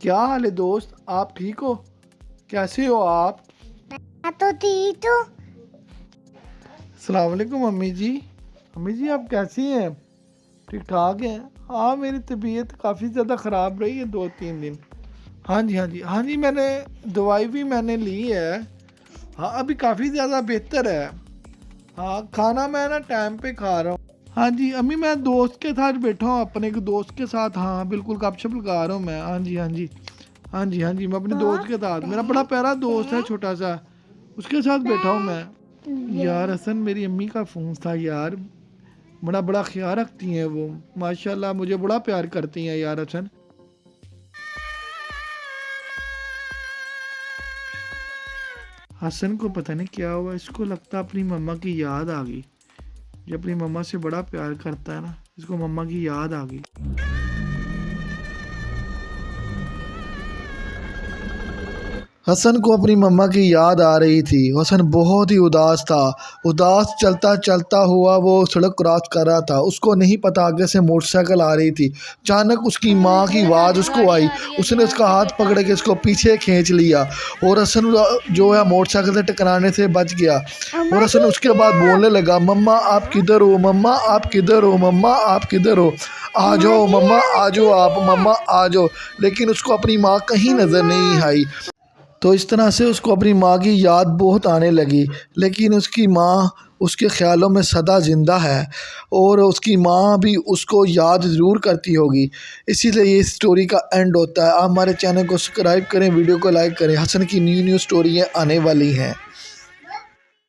क्या हाल है दोस्त, आप ठीक हो? कैसे हो आप? मैं तो ठीक हूँ। अस्सलाम वालेकुम अम्मी जी। अम्मी जी आप कैसी हैं? ठीक ठाक हैं? हाँ, मेरी तबीयत काफ़ी ज़्यादा ख़राब रही है 2-3 दिन। हाँ जी, हाँ जी, हाँ जी, मैंने दवाई भी मैंने ली है। हाँ, अभी काफ़ी ज़्यादा बेहतर है। हाँ, खाना मैं ना टाइम पे खा रहा हूँ। हाँ जी अम्मी, मैं दोस्त के साथ बैठा हूँ, अपने एक दोस्त के साथ। हाँ बिल्कुल, गपशप लगा रहा हूँ मैं। हाँ जी, हाँ जी, हाँ जी, हाँ जी, मैं अपने दोस्त के साथ, मेरा बड़ा प्यारा दोस्त है छोटा सा, उसके साथ बैठा हूँ मैं। यार हसन, मेरी अम्मी का फ़ोन था यार। बड़ा बड़ा ख्याल रखती हैं वो, माशाल्लाह मुझे बड़ा प्यार करती हैं यार हसन। हसन को पता नहीं क्या हुआ, इसको लगता अपनी मम्मा की याद आ गई। ये अपनी मम्मा से बड़ा प्यार करता है ना, इसको मम्मा की याद आ गई। हसन को अपनी मम्मा की याद आ रही थी। हसन बहुत ही उदास था। उदास चलता चलता हुआ वो सड़क क्रॉस कर रहा था। उसको नहीं पता आगे से मोटरसाइकिल आ रही थी। अचानक उसकी माँ की आवाज़ उसको आई। उसने उसका हाथ पकड़ के इसको पीछे खींच लिया और हसन जो है मोटरसाइकिल से टकराने से बच गया। और अम्मा हसन ठीक उसके बाद है। बोलने लगा, मम्मा आप किधर हो, मम्मा आप किधर हो, मम्मा आप किधर हो, आ अम्मा जाओ जी मम्मा आप आ जाओ, ठीक आप मम्मा है। आ जाओ। लेकिन उसको अपनी माँ कहीं नज़र अम्मा नहीं आई। तो इस तरह से उसको अपनी माँ की याद बहुत आने लगी। लेकिन उसकी माँ उसके ख़्यालों में सदा ज़िंदा है और उसकी माँ भी उसको याद ज़रूर करती होगी। इसीलिए ये स्टोरी का एंड होता है। आप हमारे चैनल को सब्सक्राइब करें, वीडियो को लाइक करें। हसन की न्यू न्यू स्टोरियाँ आने वाली हैं।